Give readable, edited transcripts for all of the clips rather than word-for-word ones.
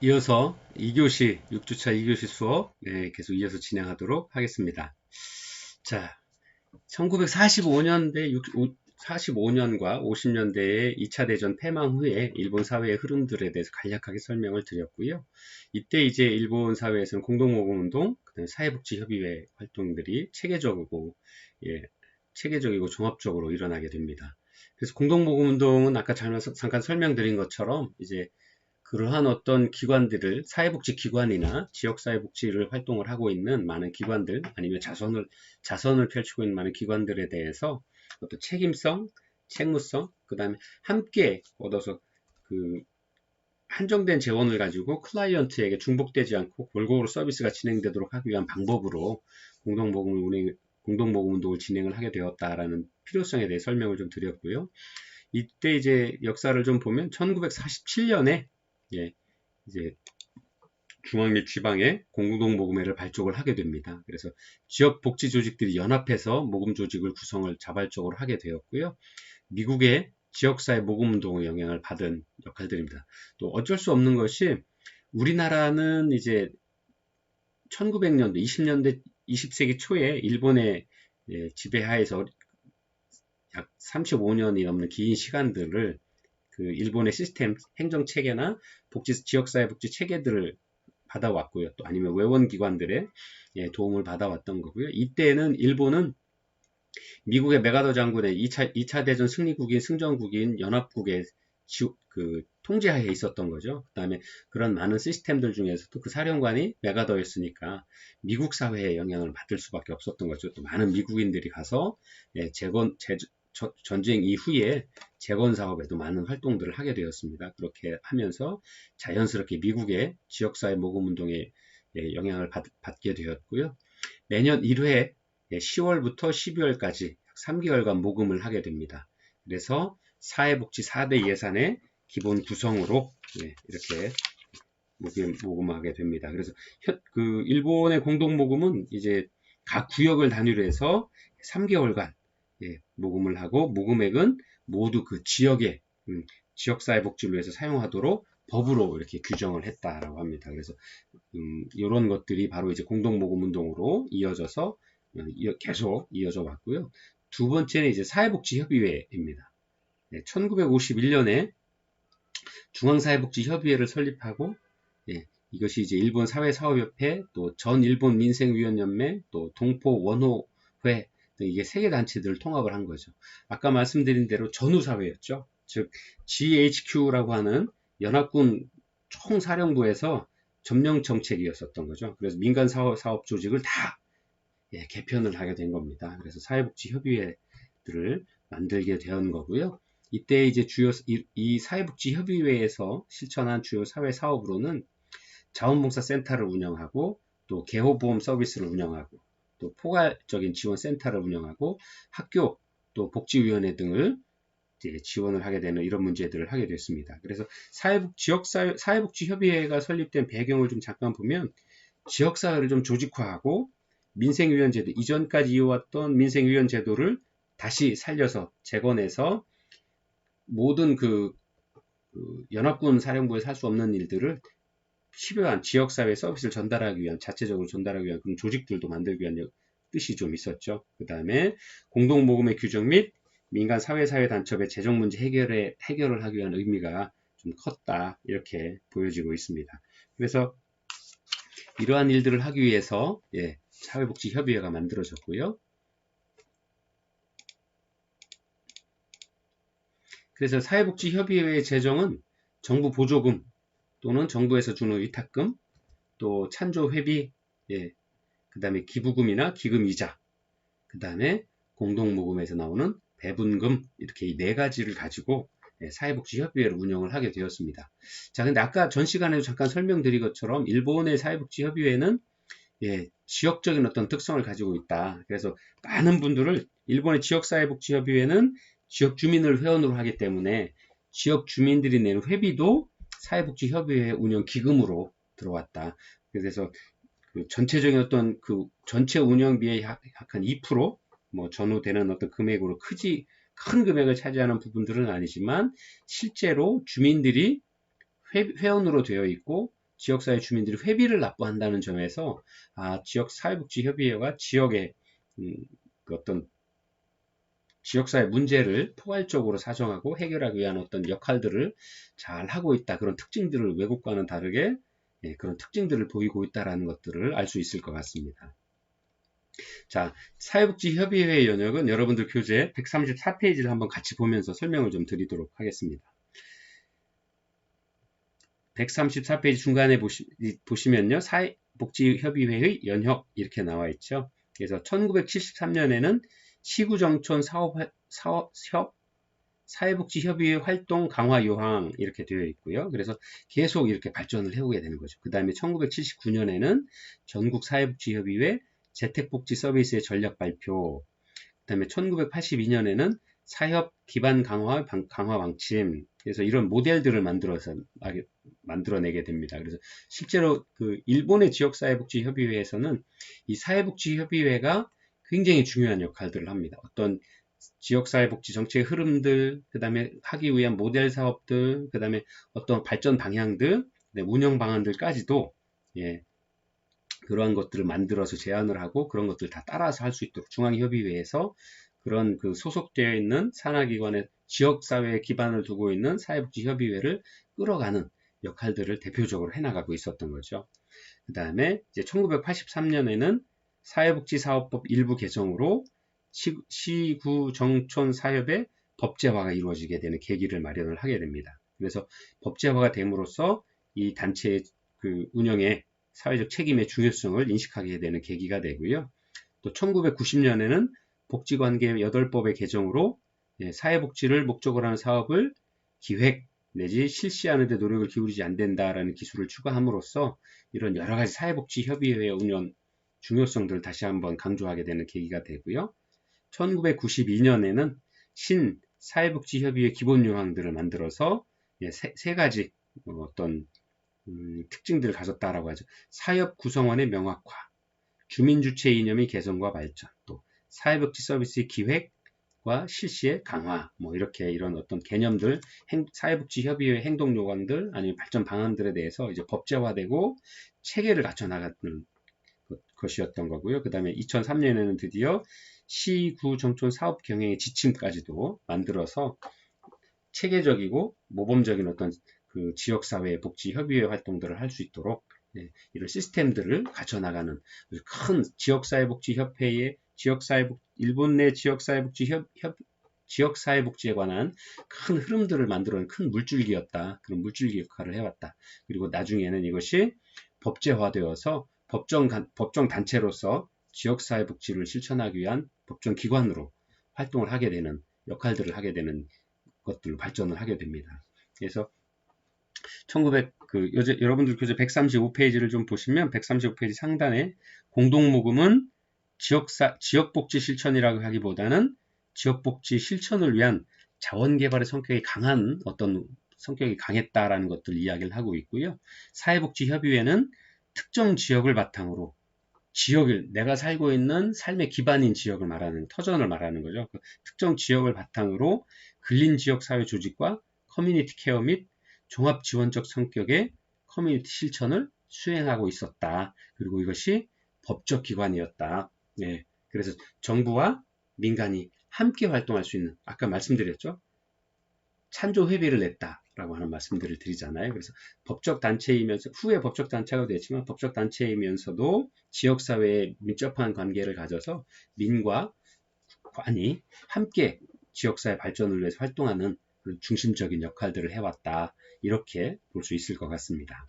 이어서 2교시, 6주차 2교시 수업 계속 이어서 진행하도록 하겠습니다. 자, 1945년대, 45년과 50년대의 2차 대전 패망 후에 일본 사회의 흐름들에 대해서 간략하게 설명을 드렸고요. 이때 이제 일본 사회에서는 공동모금운동, 그다음에 사회복지협의회 활동들이 체계적이고 종합적으로 일어나게 됩니다. 그래서 공동모금운동은 아까 잠깐 설명드린 것처럼 이제 그러한 어떤 기관들을 사회복지기관이나 지역사회복지를 활동을 하고 있는 많은 기관들 아니면 자선을 펼치고 있는 많은 기관들에 대해서 어떤 책임성, 책무성, 그 다음에 함께 얻어서 그 한정된 재원을 가지고 클라이언트에게 중복되지 않고 골고루 서비스가 진행되도록 하기 위한 방법으로 공동모금 운동을 진행을 하게 되었다라는 필요성에 대해 설명을 좀 드렸고요. 이때 이제 역사를 좀 보면 1947년에 이제 중앙 및 지방에 공동모금회를 발족을 하게 됩니다. 그래서 지역 복지 조직들이 연합해서 모금 조직을 구성을 자발적으로 하게 되었고요. 미국의 지역사회 모금운동의 영향을 받은 역할들입니다. 또 어쩔 수 없는 것이 우리나라는 이제 1900년대, 20년대, 20세기 초에 일본의 지배하에서 약 35년이 넘는 긴 시간들을 그 일본의 시스템, 행정 체계나 지역사회 복지 체계들을 받아왔고요. 또 아니면 외원기관들의 도움을 받아왔던 거고요. 이때는 일본은 미국의 메가더 장군의 2차 대전 승전국인 연합국의 통제하에 있었던 거죠. 그 다음에 그런 많은 시스템들 중에서도 그 사령관이 메가더였으니까 미국 사회에 영향을 받을 수밖에 없었던 거죠. 또 많은 미국인들이 가서 전쟁 이후에 재건 사업에도 많은 활동들을 하게 되었습니다. 그렇게 하면서 자연스럽게 미국의 지역사회 모금운동에 영향을 받게 되었고요. 매년 1회 10월부터 12월까지 3개월간 모금을 하게 됩니다. 그래서 사회복지 4대 예산의 기본 구성으로 이렇게 모금하게 됩니다. 그래서 일본의 공동모금은 이제 각 구역을 단위로 해서 3개월간 모금을 하고 모금액은 모두 그 지역의 지역사회복지를 위해서 사용하도록 법으로 이렇게 규정을 했다라고 합니다. 그래서 이런 것들이 바로 이제 공동모금운동으로 이어져서 계속 이어져 왔고요. 두 번째는 이제 사회복지협의회입니다. 1951년에 중앙사회복지협의회를 설립하고 이것이 이제 일본 사회사업협회, 또 전일본 민생위원연맹, 또 동포원호회 등 이게 세 개 단체들을 통합을 한 거죠. 아까 말씀드린 대로 전후사회였죠. 즉 GHQ라고 하는 연합군 총사령부에서 점령 정책이었었던 거죠. 그래서 민간 사업 조직을 다 개편을 하게 된 겁니다. 그래서 사회복지협의회들을 만들게 된 거고요. 이때 이제 이 사회복지협의회에서 실천한 주요 사회 사업으로는 자원봉사 센터를 운영하고 또 개호보험 서비스를 운영하고 또 포괄적인 지원 센터를 운영하고 학교 또 복지위원회 등을 지원을 하게 되는 이런 문제들을 하게 됐습니다. 그래서 사회복지협의회가 설립된 배경을 좀 잠깐 보면 지역사회를 좀 조직화하고 민생위원제도 이전까지 이어왔던 민생위원 제도를 다시 살려서 재건해서 모든 그 연합군 사령부에서 할 수 없는 일들을 필요한 지역사회 서비스를 전달하기 위한 자체적으로 전달하기 위한 그런 조직들도 만들기 위한 뜻이 좀 있었죠. 그 다음에 공동모금의 규정 및 민간 사회 단첩의 재정 문제 해결을 하기 위한 의미가 좀 컸다 이렇게 보여지고 있습니다. 그래서 이러한 일들을 하기 위해서 사회복지협의회가 만들어졌고요. 그래서 사회복지협의회의 재정은 정부 보조금 또는 정부에서 주는 위탁금, 또 찬조회비, 그 다음에 기부금이나 기금이자, 그 다음에 공동모금에서 나오는 배분금 이렇게 이 네 가지를 가지고 사회복지협의회를 운영을 하게 되었습니다. 자, 근데 아까 전 시간에도 잠깐 설명드린 것처럼 일본의 사회복지협의회는 지역적인 어떤 특성을 가지고 있다. 그래서 많은 분들을 일본의 지역사회복지협의회는 지역 주민을 회원으로 하기 때문에 지역 주민들이 내는 회비도 사회복지협의회 운영 기금으로 들어왔다. 그래서 그 전체적인 어떤 그 전체 운영비의 약 한 2%, 뭐 전후되는 어떤 금액으로 큰 금액을 차지하는 부분들은 아니지만 실제로 주민들이 회원으로 되어 있고 지역사회 주민들이 회비를 납부한다는 점에서 지역사회복지협의회가 지역의 그 어떤 지역사회 문제를 포괄적으로 사정하고 해결하기 위한 어떤 역할들을 잘 하고 있다. 그런 특징들을 외국과는 다르게 그런 특징들을 보이고 있다는 것들을 알 수 있을 것 같습니다. 자, 사회복지협의회의 영역은 여러분들 교재 134페이지를 한번 같이 보면서 설명을 좀 드리도록 하겠습니다. 134페이지 중간에 보시면요. 사회복지협의회의 연혁 이렇게 나와 있죠. 그래서 1973년에는 시구정촌 사회복지협의회 활동 강화 요항 이렇게 되어 있고요. 그래서 계속 이렇게 발전을 해오게 되는 거죠. 그 다음에 1979년에는 전국사회복지협의회 재택복지 서비스의 전략 발표, 그 다음에 1982년에는 사협 기반 강화 방침, 그래서 이런 모델들을 만들어내게 됩니다. 그래서 실제로 그 일본의 지역사회복지협의회에서는 이 사회복지협의회가 굉장히 중요한 역할들을 합니다. 어떤 지역사회복지 정책의 흐름들, 그 다음에 하기 위한 모델 사업들, 그 다음에 어떤 발전 방향들, 운영 방안들까지도 그러한 것들을 만들어서 제안을 하고 그런 것들 다 따라서 할 수 있도록 중앙협의회에서 그런 그 소속되어 있는 산하기관의 지역사회에 기반을 두고 있는 사회복지협의회를 끌어가는 역할들을 대표적으로 해나가고 있었던 거죠. 그 다음에 이제 1983년에는 사회복지사업법 일부 개정으로 시구정촌 사협의 법제화가 이루어지게 되는 계기를 마련을 하게 됩니다. 그래서 법제화가 됨으로써 이 단체의 그 운영에 사회적 책임의 중요성을 인식하게 되는 계기가 되고요. 또 1990년에는 복지관계 8법의 개정으로 사회복지를 목적으로 하는 사업을 기획 내지 실시하는 데 노력을 기울이지 않는다라는 기술을 추가함으로써 이런 여러 가지 사회복지협의회의 운영 중요성들을 다시 한번 강조하게 되는 계기가 되고요. 1992년에는 신사회복지협의회 기본요항들을 만들어서 세 가지 어떤 특징들을 가졌다라고 하죠. 사협 구성원의 명확화, 주민주체 이념의 개선과 발전, 또 사회복지 서비스의 기획과 실시의 강화, 이렇게 이런 어떤 개념들, 사회복지협의회 행동요강들, 아니면 발전 방안들에 대해서 이제 법제화되고 체계를 갖춰 나가는 것이었던 거고요. 그 다음에 2003년에는 드디어 시구정촌 사업 경영의 지침까지도 만들어서 체계적이고 모범적인 어떤 그 지역사회 복지협의회 활동들을 할 수 있도록 이런 시스템들을 갖춰나가는 큰 지역사회복지협회의 일본 내 지역사회복지에 관한 큰 흐름들을 만들어낸 큰 물줄기였다. 그런 물줄기 역할을 해왔다. 그리고 나중에는 이것이 법제화되어서 법정 단체로서 지역사회복지를 실천하기 위한 법정 기관으로 활동을 하게 되는 역할들을 하게 되는 것들로 발전을 하게 됩니다. 그래서 여러분들 교재 135페이지를 좀 보시면 135페이지 상단에 공동모금은 지역복지 실천이라고 하기보다는 지역복지 실천을 위한 자원개발의 성격이 강한 어떤 성격이 강했다라는 것들 이야기를 하고 있고요. 사회복지협의회는 특정 지역을 바탕으로 내가 살고 있는 삶의 기반인 지역을 말하는 터전을 말하는 거죠. 그 특정 지역을 바탕으로 근린지역사회 조직과 커뮤니티 케어 및 종합지원적 성격의 커뮤니티 실천을 수행하고 있었다. 그리고 이것이 법적 기관이었다. 그래서 정부와 민간이 함께 활동할 수 있는, 아까 말씀드렸죠. 찬조 회비를 냈다라고 하는 말씀들을 드리잖아요. 그래서 법적 단체이면서 후에 법적 단체가 됐지만 법적 단체이면서도 지역사회에 밀접한 관계를 가져서 민과 관이 함께 지역사회 발전을 위해서 활동하는 그런 중심적인 역할들을 해왔다. 이렇게 볼 수 있을 것 같습니다.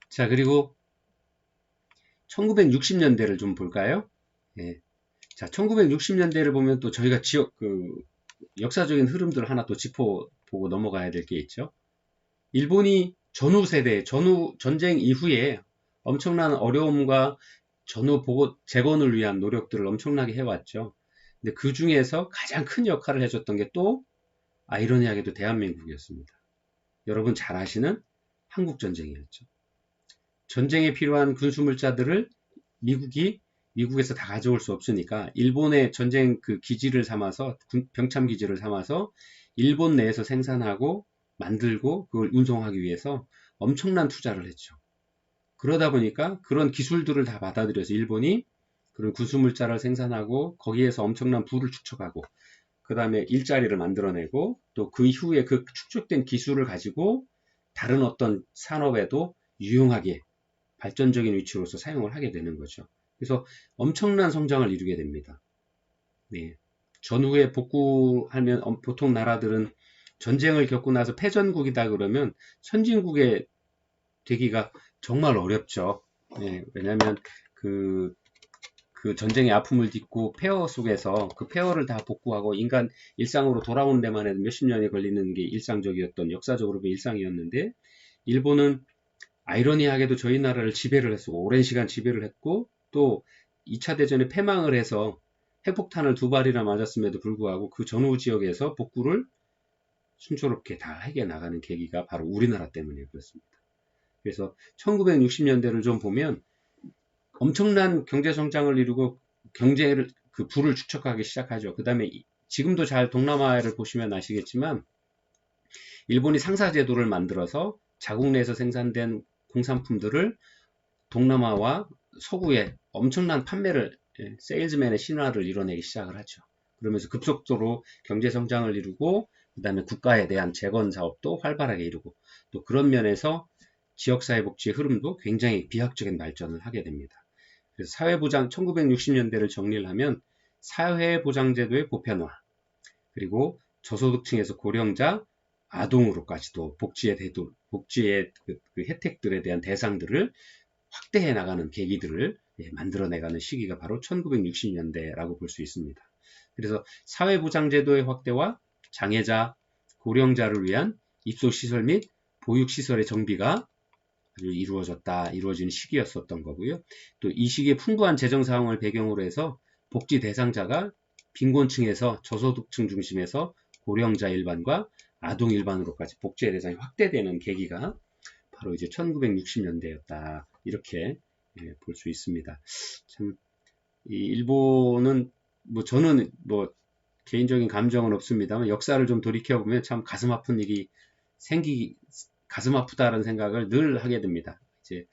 자, 그리고 1960년대를 좀 볼까요? 자, 1960년대를 보면 또 저희가 역사적인 흐름들을 하나 또 짚어보고 넘어가야 될 게 있죠. 일본이 전쟁 이후에 엄청난 어려움과 전후 재건을 위한 노력들을 엄청나게 해왔죠. 근데 그 중에서 가장 큰 역할을 해줬던 게 또 아이러니하게도 대한민국이었습니다. 여러분 잘 아시는 한국전쟁이었죠. 전쟁에 필요한 군수물자들을 미국에서 다 가져올 수 없으니까 일본의 전쟁 그 기지를 삼아서 병참 기지를 삼아서 일본 내에서 생산하고 만들고 그걸 운송하기 위해서 엄청난 투자를 했죠. 그러다 보니까 그런 기술들을 다 받아들여서 일본이 그런 구수물자를 생산하고 거기에서 엄청난 부를 축적하고 그 다음에 일자리를 만들어내고 또 그 이후에 그 축적된 기술을 가지고 다른 어떤 산업에도 유용하게 발전적인 위치로서 사용을 하게 되는 거죠. 그래서 엄청난 성장을 이루게 됩니다. 네. 전후에 복구하면 보통 나라들은 전쟁을 겪고 나서 패전국이다 그러면 선진국에 되기가 정말 어렵죠. 네. 왜냐하면 그 전쟁의 아픔을 딛고 폐허 속에서 그 폐허를 다 복구하고 인간 일상으로 돌아오는 데만 해도 몇십 년이 걸리는 게 일상적이었던 역사적으로 일상이었는데 일본은 아이러니하게도 저희 나라를 지배를 했고 오랜 시간 지배를 했고 또 2차 대전에 패망을 해서 핵폭탄을 2발이나 맞았음에도 불구하고 그 전후 지역에서 복구를 순조롭게 다 해결 나가는 계기가 바로 우리나라 때문에 그렇습니다. 그래서 1960년대를 좀 보면 엄청난 경제 성장을 이루고 경제를 그 부를 축적하기 시작하죠. 그 다음에 지금도 잘 동남아를 보시면 아시겠지만 일본이 상사제도를 만들어서 자국 내에서 생산된 공산품들을 동남아와 서구에 엄청난 판매를 세일즈맨의 신화를 이뤄내기 시작을 하죠. 그러면서 급속도로 경제 성장을 이루고 그 다음에 국가에 대한 재건 사업도 활발하게 이루고 또 그런 면에서 지역사회복지의 흐름도 굉장히 비약적인 발전을 하게 됩니다. 그래서 사회보장 1960년대를 정리를 하면 사회보장제도의 보편화 그리고 저소득층에서 고령자 아동으로까지도 복지의 그 혜택들에 대한 대상들을 확대해 나가는 계기들을 만들어내가는 시기가 바로 1960년대라고 볼 수 있습니다. 그래서 사회보장제도의 확대와 장애자, 고령자를 위한 입소시설 및 보육시설의 정비가 아주 이루어지는 시기였었던 거고요. 또 이 시기에 풍부한 재정 상황을 배경으로 해서 복지 대상자가 빈곤층에서 저소득층 중심에서 고령자 일반과 아동 일반으로까지 복지의 대상이 확대되는 계기가 바로 이제 1960년대였다. 이렇게 볼 수 있습니다. 참, 이 일본은 뭐 저는 뭐 개인적인 감정은 없습니다만 역사를 좀 돌이켜보면 참 가슴 아픈 일이 가슴 아프다라는 생각을 늘 하게 됩니다. 이제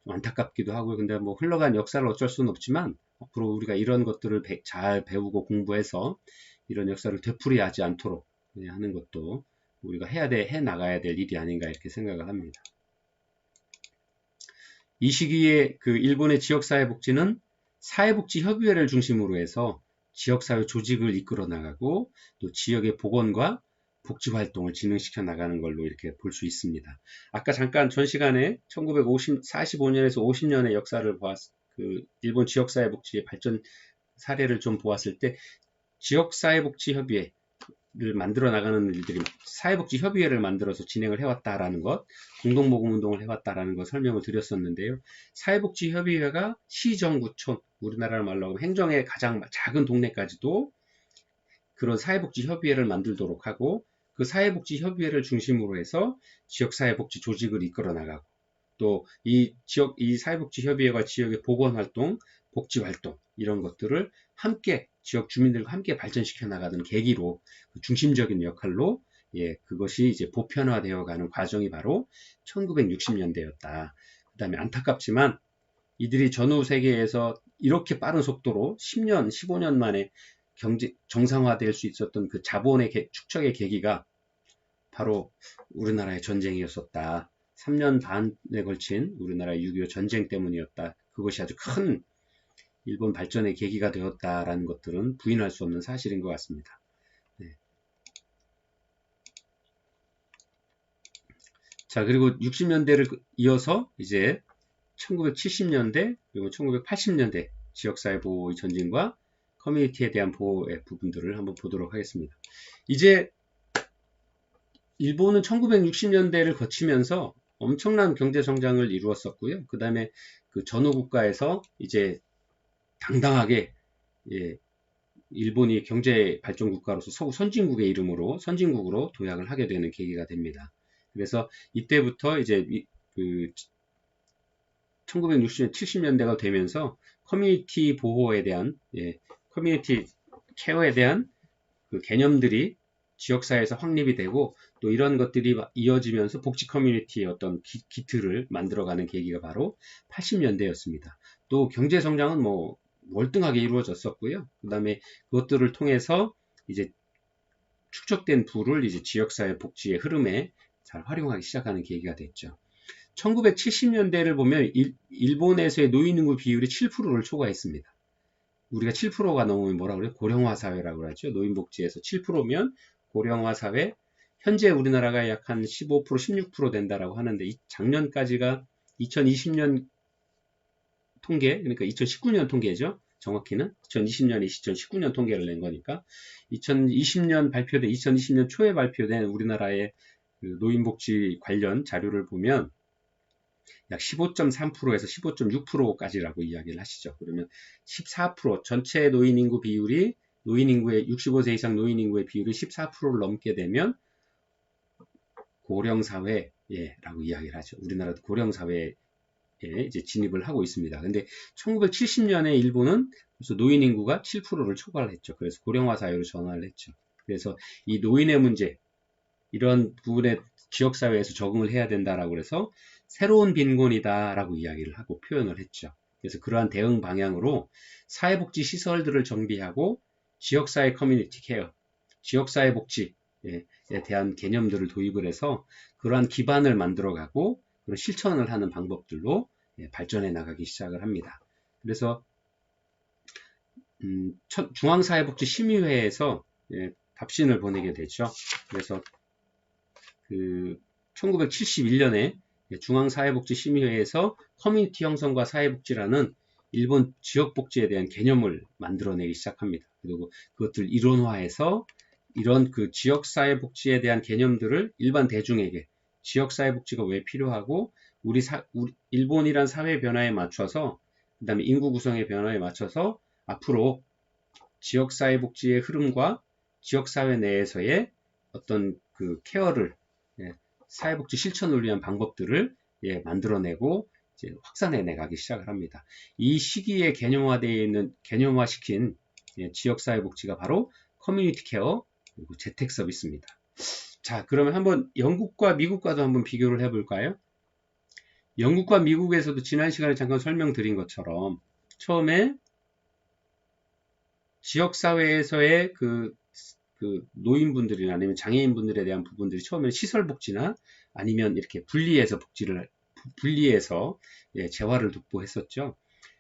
좀 안타깝기도 하고 근데 뭐 흘러간 역사를 어쩔 수는 없지만 앞으로 우리가 이런 것들을 잘 배우고 공부해서 이런 역사를 되풀이하지 않도록 하는 것도 우리가 해 나가야 될 일이 아닌가 이렇게 생각을 합니다. 이 시기에 그 일본의 지역사회복지는 사회복지협의회를 중심으로 해서 지역사회 조직을 이끌어 나가고 또 지역의 보건과 복지활동을 진행시켜 나가는 걸로 이렇게 볼 수 있습니다. 아까 잠깐 전 시간에 1945년에서 50년의 역사를 그 일본 지역사회복지의 발전 사례를 좀 보았을 때 지역사회복지협의회를 만들어 나가는 일들이 사회복지협의회를 만들어서 진행을 해왔다라는 것, 공동모금운동을 해왔다라는 것 설명을 드렸었는데요. 사회복지협의회가 시정구촌, 우리나라 말로 하면 행정의 가장 작은 동네까지도 그런 사회복지협의회를 만들도록 하고 그 사회복지협의회를 중심으로 해서 지역사회복지 조직을 이끌어 나가고 또 이 사회복지협의회가 지역의 보건활동, 복지활동 이런 것들을 함께 지역 주민들과 함께 발전시켜 나가는 계기로 그 중심적인 역할로 그것이 이제 보편화되어 가는 과정이 바로 1960년대였다. 그 다음에 안타깝지만 이들이 전후 세계에서 이렇게 빠른 속도로 10년, 15년 만에 경제 정상화될 수 있었던 그 자본의 축적의 계기가 바로 우리나라의 전쟁이었었다. 3년 반에 걸친 우리나라의 6.25 전쟁 때문이었다. 그것이 아주 큰 일본 발전의 계기가 되었다라는 것들은 부인할 수 없는 사실인 것 같습니다. 네. 자, 그리고 60년대를 이어서 이제 1970년대 그리고 1980년대 지역사회 보호의 전진과 커뮤니티에 대한 보호의 부분들을 한번 보도록 하겠습니다. 이제 일본은 1960년대를 거치면서 엄청난 경제 성장을 이루었었고요. 그 다음에 그 전후 국가에서 이제 당당하게 일본이 경제 발전 국가로서 서구 선진국의 이름으로 선진국으로 도약을 하게 되는 계기가 됩니다. 그래서 이때부터 이제 그 1960년, 70년대가 되면서 커뮤니티 보호에 대한 커뮤니티 케어에 대한 그 개념들이 지역사회에서 확립이 되고 또 이런 것들이 이어지면서 복지 커뮤니티의 어떤 기틀을 만들어가는 계기가 바로 80년대였습니다. 또 경제 성장은 뭐 월등하게 이루어졌었고요. 그 다음에 그것들을 통해서 이제 축적된 부를 이제 지역사회 복지의 흐름에 잘 활용하기 시작하는 계기가 됐죠. 1970년대를 보면 일본에서의 노인 인구 비율이 7%를 초과했습니다. 우리가 7%가 넘으면 뭐라 그래요? 고령화 사회라고 하죠. 노인복지에서 7%면 고령화 사회. 현재 우리나라가 약 한 15%, 16% 된다라고 하는데 작년까지가 2020년 통계, 그러니까 2019년 통계죠. 정확히는 2020년이 2019년 통계를 낸 거니까 2020년 발표된 2020년 초에 발표된 우리나라의 그 노인복지 관련 자료를 보면 약 15.3%에서 15.6%까지라고 이야기를 하시죠. 그러면 14% 전체 노인 인구 비율이 노인 인구의 65세 이상 노인 인구의 비율이 14%를 넘게 되면 고령 사회라고 이야기를 하죠. 우리나라도 고령 사회에 이제 진입을 하고 있습니다. 근데 1970년에 일본은 벌써 노인 인구가 7%를 초과를 했죠. 그래서 고령화 사회로 전환을 했죠. 그래서 이 노인의 문제, 이런 부분에 지역사회에서 적응을 해야 된다라고 해서 새로운 빈곤이다라고 이야기를 하고 표현을 했죠. 그래서 그러한 대응 방향으로 사회복지 시설들을 정비하고 지역사회 커뮤니티 케어, 지역사회 복지에 대한 개념들을 도입을 해서 그러한 기반을 만들어가고 그런 실천을 하는 방법들로 발전해 나가기 시작을 합니다. 그래서 중앙사회복지심의회에서 답신을 보내게 되죠. 그래서 그 1971년에 중앙사회복지심의회에서 커뮤니티 형성과 사회복지라는 일본 지역복지에 대한 개념을 만들어내기 시작합니다. 그리고 그것들 이론화해서 이런 그 지역사회복지에 대한 개념들을 일반 대중에게 지역사회복지가 왜 필요하고 일본이란 사회 변화에 맞춰서 그 다음에 인구 구성의 변화에 맞춰서 앞으로 지역사회복지의 흐름과 지역사회 내에서의 어떤 그 케어를 사회복지 실천을 위한 방법들을 만들어내고 이제 확산해 내가기 시작을 합니다. 이 시기에 개념화시킨 지역사회복지가 바로 커뮤니티 케어 그리고 재택 서비스입니다. 자, 그러면 한번 영국과 미국과도 한번 비교를 해볼까요? 영국과 미국에서도 지난 시간에 잠깐 설명드린 것처럼 처음에 지역사회에서의 그 노인분들이나 아니면 장애인분들에 대한 부분들이 처음에는 시설복지나 아니면 이렇게 분리해서 재활을 돕고했었죠.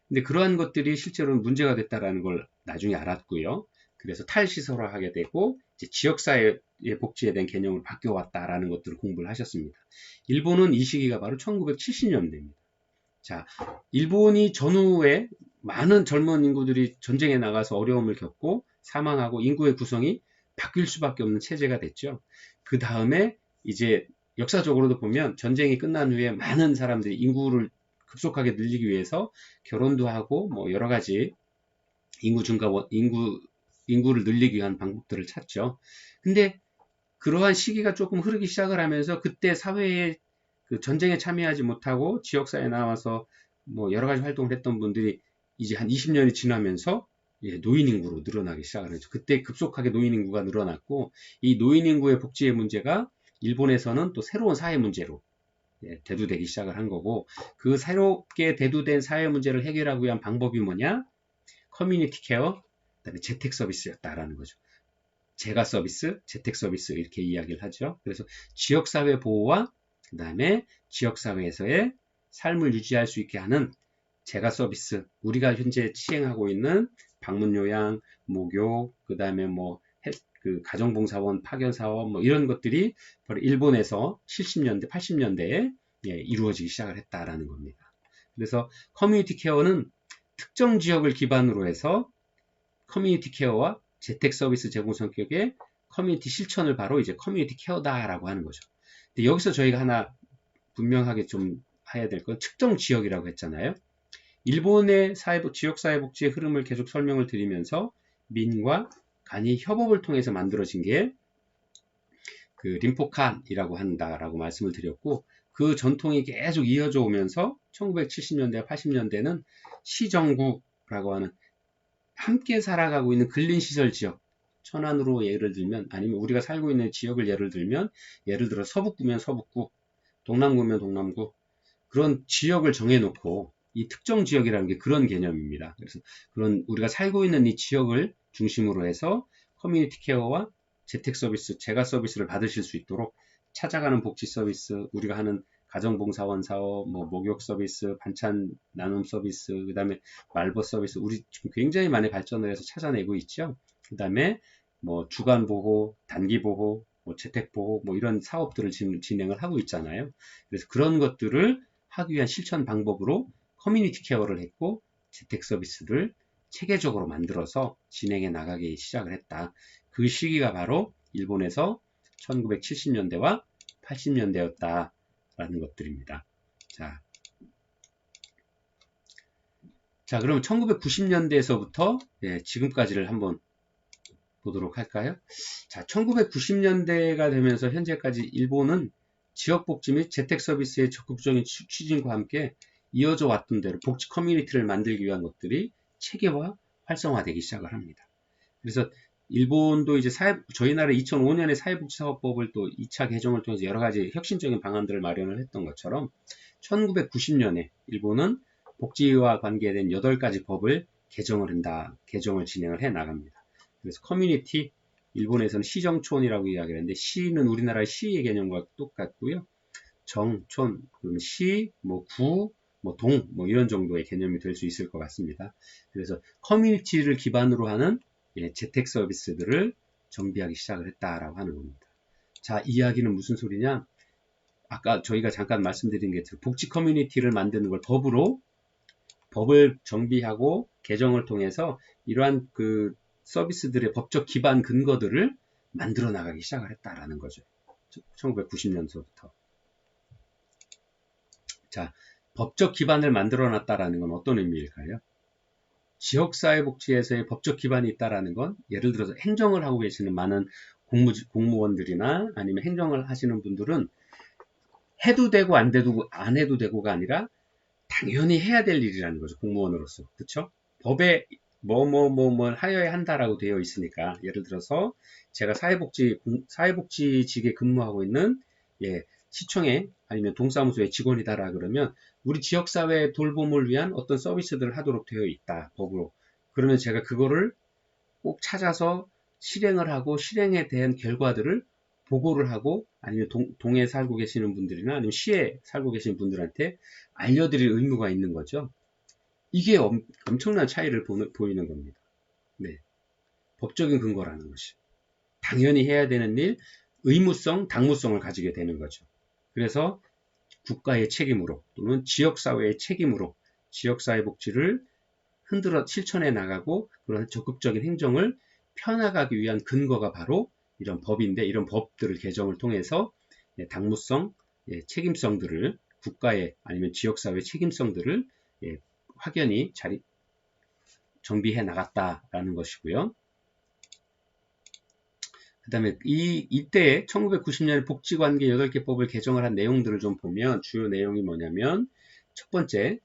근데 그러한 것들이 실제로는 문제가 됐다라는 걸 나중에 알았고요. 그래서 탈시설화하게 되고 이제 지역사회의 복지에 대한 개념을 바뀌어왔다라는 것들을 공부를 하셨습니다. 일본은 이 시기가 바로 1970년대입니다. 자, 일본이 전후에 많은 젊은 인구들이 전쟁에 나가서 어려움을 겪고 사망하고 인구의 구성이 바뀔 수밖에 없는 체제가 됐죠. 그 다음에 이제 역사적으로도 보면 전쟁이 끝난 후에 많은 사람들이 인구를 급속하게 늘리기 위해서 결혼도 하고 뭐 여러 가지 인구를 늘리기 위한 방법들을 찾죠. 근데 그러한 시기가 조금 흐르기 시작을 하면서 그때 사회에 그 전쟁에 참여하지 못하고 지역사회에 나와서 뭐 여러 가지 활동을 했던 분들이 이제 한 20년이 지나면서 노인 인구로 늘어나기 시작을 했죠. 그때 급속하게 노인 인구가 늘어났고 이 노인 인구의 복지의 문제가 일본에서는 또 새로운 사회 문제로 대두되기 시작을 한 거고 그 새롭게 대두된 사회 문제를 해결하기 위한 방법이 뭐냐? 커뮤니티 케어, 그다음에 재택 서비스였다라는 거죠. 재가 서비스, 재택 서비스 이렇게 이야기를 하죠. 그래서 지역사회 보호와 그 다음에 지역사회에서의 삶을 유지할 수 있게 하는 재가 서비스, 우리가 현재 시행하고 있는 방문요양, 모교, 그 다음에 뭐 그 가정봉사원, 파견사원 뭐 이런 것들이 바로 일본에서 70년대, 80년대에 이루어지기 시작을 했다라는 겁니다. 그래서 커뮤니티 케어는 특정 지역을 기반으로 해서 커뮤니티 케어와 재택 서비스 제공 성격의 커뮤니티 실천을 바로 이제 커뮤니티 케어다라고 하는 거죠. 근데 여기서 저희가 하나 분명하게 좀 해야 될 건 특정 지역이라고 했잖아요. 일본의 지역사회복지의 흐름을 계속 설명을 드리면서 민과 간이 협업을 통해서 만들어진 게 그 림포칸이라고 한다라고 말씀을 드렸고 그 전통이 계속 이어져 오면서 1970년대, 80년대는 시정구라고 하는 함께 살아가고 있는 근린시설 지역, 천안으로 예를 들면, 아니면 우리가 살고 있는 지역을 예를 들면, 예를 들어 서북구면 서북구, 동남구면 동남구, 그런 지역을 정해놓고, 이 특정 지역이라는 게 그런 개념입니다. 그래서 그런 우리가 살고 있는 이 지역을 중심으로 해서 커뮤니티 케어와 재택 서비스, 재가 서비스를 받으실 수 있도록 찾아가는 복지 서비스, 우리가 하는 가정봉사원 사업, 뭐 목욕 서비스, 반찬 나눔 서비스, 그 다음에 말벗 서비스, 우리 지금 굉장히 많이 발전을 해서 찾아내고 있죠. 그 다음에 뭐 주간 보호, 단기 보호, 뭐 재택 보호, 뭐 이런 사업들을 지금 진행을 하고 있잖아요. 그래서 그런 것들을 하기 위한 실천 방법으로 커뮤니티 케어를 했고 재택 서비스를 체계적으로 만들어서 진행해 나가기 시작을 했다. 그 시기가 바로 일본에서 1970년대와 80년대였다라는 것들입니다. 자, 그럼 1990년대에서부터 지금까지를 한번 보도록 할까요? 자, 1990년대가 되면서 현재까지 일본은 지역복지 및 재택 서비스의 적극적인 추진과 함께 이어져 왔던 대로 복지 커뮤니티를 만들기 위한 것들이 체계화, 활성화되기 시작을 합니다. 그래서 일본도 이제 저희 나라 2005년에 사회복지사업법을 또 2차 개정을 통해서 여러 가지 혁신적인 방안들을 마련을 했던 것처럼 1990년에 일본은 복지와 관계된 8가지 법을 개정을 진행을 해 나갑니다. 그래서 커뮤니티, 일본에서는 시정촌이라고 이야기를 하는데 시는 우리나라의 시의 개념과 똑같고요. 정, 촌, 그러면 시, 뭐 구, 뭐 동, 뭐 이런 정도의 개념이 될 수 있을 것 같습니다. 그래서 커뮤니티를 기반으로 하는 재택 서비스들을 정비하기 시작을 했다라고 하는 겁니다. 자, 이 이야기는 무슨 소리냐? 아까 저희가 잠깐 말씀드린 게 복지 커뮤니티를 만드는 걸 법을 정비하고 개정을 통해서 이러한 그 서비스들의 법적 기반 근거들을 만들어 나가기 시작을 했다라는 거죠. 1990년서부터. 자, 법적 기반을 만들어 놨다라는 건 어떤 의미일까요? 지역사회복지에서의 법적 기반이 있다라는 건 예를 들어서 행정을 하고 계시는 많은 공무원들이나 아니면 행정을 하시는 분들은 해도 되고 안 해도 되고가 아니라 당연히 해야 될 일이라는 거죠. 공무원으로서. 그렇죠? 법에 뭘 하여야 한다라고 되어 있으니까 예를 들어서 제가 사회복지직에 근무하고 있는 시청에 아니면 동사무소의 직원이다라 그러면 우리 지역사회 돌봄을 위한 어떤 서비스들을 하도록 되어 있다. 법으로. 그러면 제가 그거를 꼭 찾아서 실행을 하고 실행에 대한 결과들을 보고를 하고 아니면 동에 살고 계시는 분들이나 아니면 시에 살고 계시는 분들한테 알려드릴 의무가 있는 거죠. 이게 엄청난 차이를 보이는 겁니다. 네. 법적인 근거라는 것이. 당연히 해야 되는 일, 의무성, 당무성을 가지게 되는 거죠. 그래서 국가의 책임으로 또는 지역사회의 책임으로 지역사회 복지를 실천해 나가고 그런 적극적인 행정을 펴나가기 위한 근거가 바로 이런 법인데 이런 법들을 개정을 통해서 당무성, 책임성들을 국가의 아니면 지역사회 책임성들을 확연히 정비해 나갔다라는 것이고요. 그 다음에 이때 1990년에 복지관계 8개 법을 개정을 한 내용들을 좀 보면 주요 내용이 뭐냐면 첫 번째,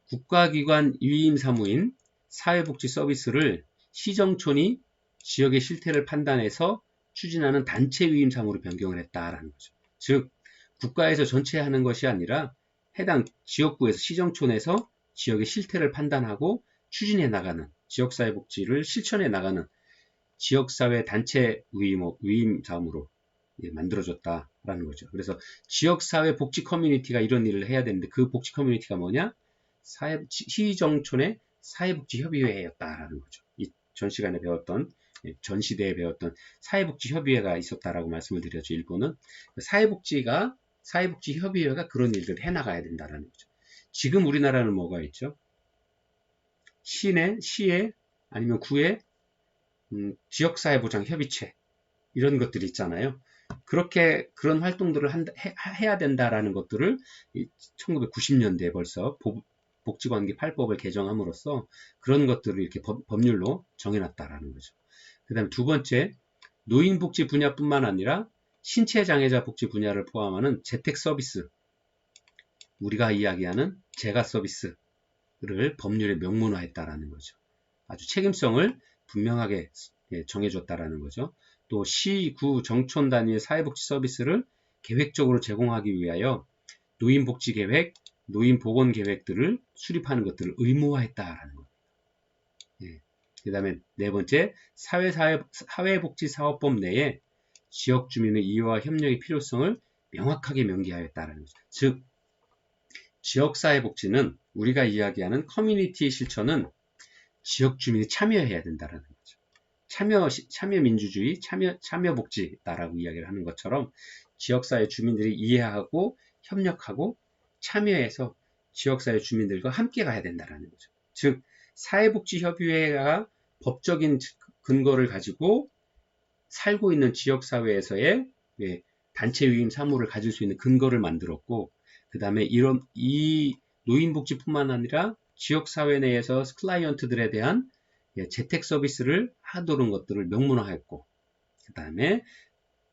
국가기관 위임 사무인 사회복지 서비스를 시정촌이 지역의 실태를 판단해서 추진하는 단체 위임 사무로 변경을 했다라는 거죠. 즉 국가에서 전체 하는 것이 아니라 해당 지역구에서 시정촌에서 지역의 실태를 판단하고 추진해 나가는 지역사회복지를 실천해 나가는 지역사회 단체 위임 사무로 만들어졌다라는 거죠. 그래서 지역사회 복지 커뮤니티가 이런 일을 해야 되는데 그 복지 커뮤니티가 뭐냐? 시정촌의 사회복지협의회였다라는 거죠. 이 전 시간에 배웠던 전시대에 배웠던 사회복지협의회가 있었다라고 말씀을 드렸죠. 일본은 사회복지협의회가 그런 일들을 해나가야 된다라는 거죠. 지금 우리나라는 뭐가 있죠? 시에 아니면 구에 지역사회보장협의체 이런 것들이 있잖아요. 그런 활동들을 해야 된다라는 것들을 1990년대에 벌써 복지관계 8법을 개정함으로써 그런 것들을 이렇게 법률로 정해놨다라는 거죠. 그 다음에 두 번째, 노인복지 분야뿐만 아니라 신체장애자 복지 분야를 포함하는 재택 서비스, 우리가 이야기하는 재가 서비스를 법률에 명문화했다라는 거죠. 아주 책임성을 분명하게 정해줬다라는 거죠. 또 시, 구, 정촌 단위의 사회복지 서비스를 계획적으로 제공하기 위하여 노인복지계획, 노인보건계획들을 수립하는 것들을 의무화했다라는 겁니다. 그 다음에 네 번째, 사회복지사업법 내에 지역주민의 이해와 협력의 필요성을 명확하게 명기하였다라는 거죠. 즉, 지역사회복지는 우리가 이야기하는 커뮤니티 실천은 지역주민이 참여해야 된다라는 거죠. 참여민주주의, 참여복지다라고 이야기를 하는 것처럼 지역사회 주민들이 이해하고 협력하고 참여해서 지역사회 주민들과 함께 가야 된다라는 거죠. 즉, 사회복지협의회가 법적인 근거를 가지고 살고 있는 지역사회에서의 단체 위임 사무를 가질 수 있는 근거를 만들었고, 그 다음에 이 노인복지뿐만 아니라 지역사회 내에서 클라이언트들에 대한 재택 서비스를 하도록 것들을 명문화했고, 그 다음에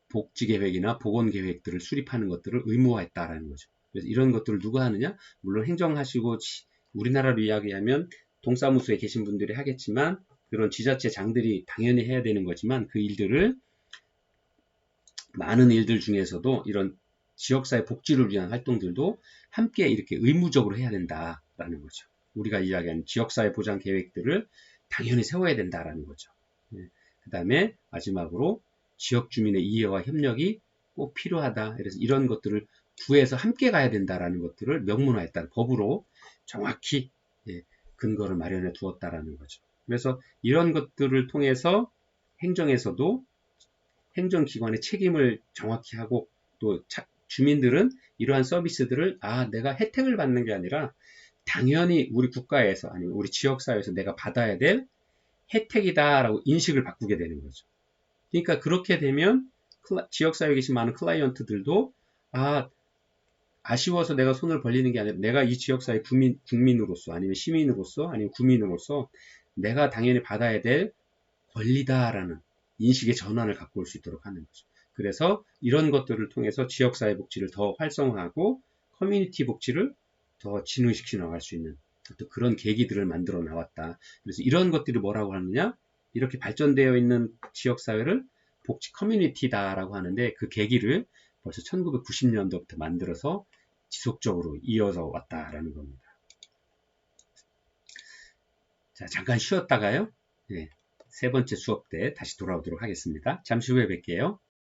복지계획이나 보건계획들을 수립하는 것들을 의무화했다라는 거죠. 그래서 이런 것들을 누가 하느냐? 물론 행정하시고 우리나라로 이야기하면 동사무소에 계신 분들이 하겠지만 그런 지자체장들이 당연히 해야 되는 거지만 그 일들을 많은 일들 중에서도 이런 지역사회 복지를 위한 활동들도 함께 이렇게 의무적으로 해야 된다라는 거죠. 우리가 이야기하는 지역사회 보장 계획들을 당연히 세워야 된다라는 거죠. 그 다음에 마지막으로 지역 주민의 이해와 협력이 꼭 필요하다. 그래서 이런 것들을 구해서 함께 가야 된다라는 것들을 명문화했다. 법으로 정확히 근거를 마련해 두었다라는 거죠. 그래서 이런 것들을 통해서 행정에서도 행정기관의 책임을 정확히 하고 또 주민들은 이러한 서비스들을 내가 혜택을 받는 게 아니라 당연히 우리 국가에서 아니면 우리 지역사회에서 내가 받아야 될 혜택이다라고 인식을 바꾸게 되는 거죠. 그러니까 그렇게 되면 지역사회에 계신 많은 클라이언트들도 아쉬워서 내가 손을 벌리는 게 아니라 내가 이 지역사회 국민으로서 아니면 시민으로서 아니면 구민으로서 내가 당연히 받아야 될 권리다라는 인식의 전환을 갖고 올 수 있도록 하는 거죠. 그래서 이런 것들을 통해서 지역사회 복지를 더 활성화하고 커뮤니티 복지를 더 진흥시켜 나갈 수 있는 또 그런 계기들을 만들어 나왔다. 그래서 이런 것들이 뭐라고 하느냐? 이렇게 발전되어 있는 지역사회를 복지 커뮤니티다라고 하는데 그 계기를 벌써 1990년도부터 만들어서 지속적으로 이어서 왔다라는 겁니다. 자, 잠깐 쉬었다가요. 세 번째 수업 때 다시 돌아오도록 하겠습니다. 잠시 후에 뵐게요.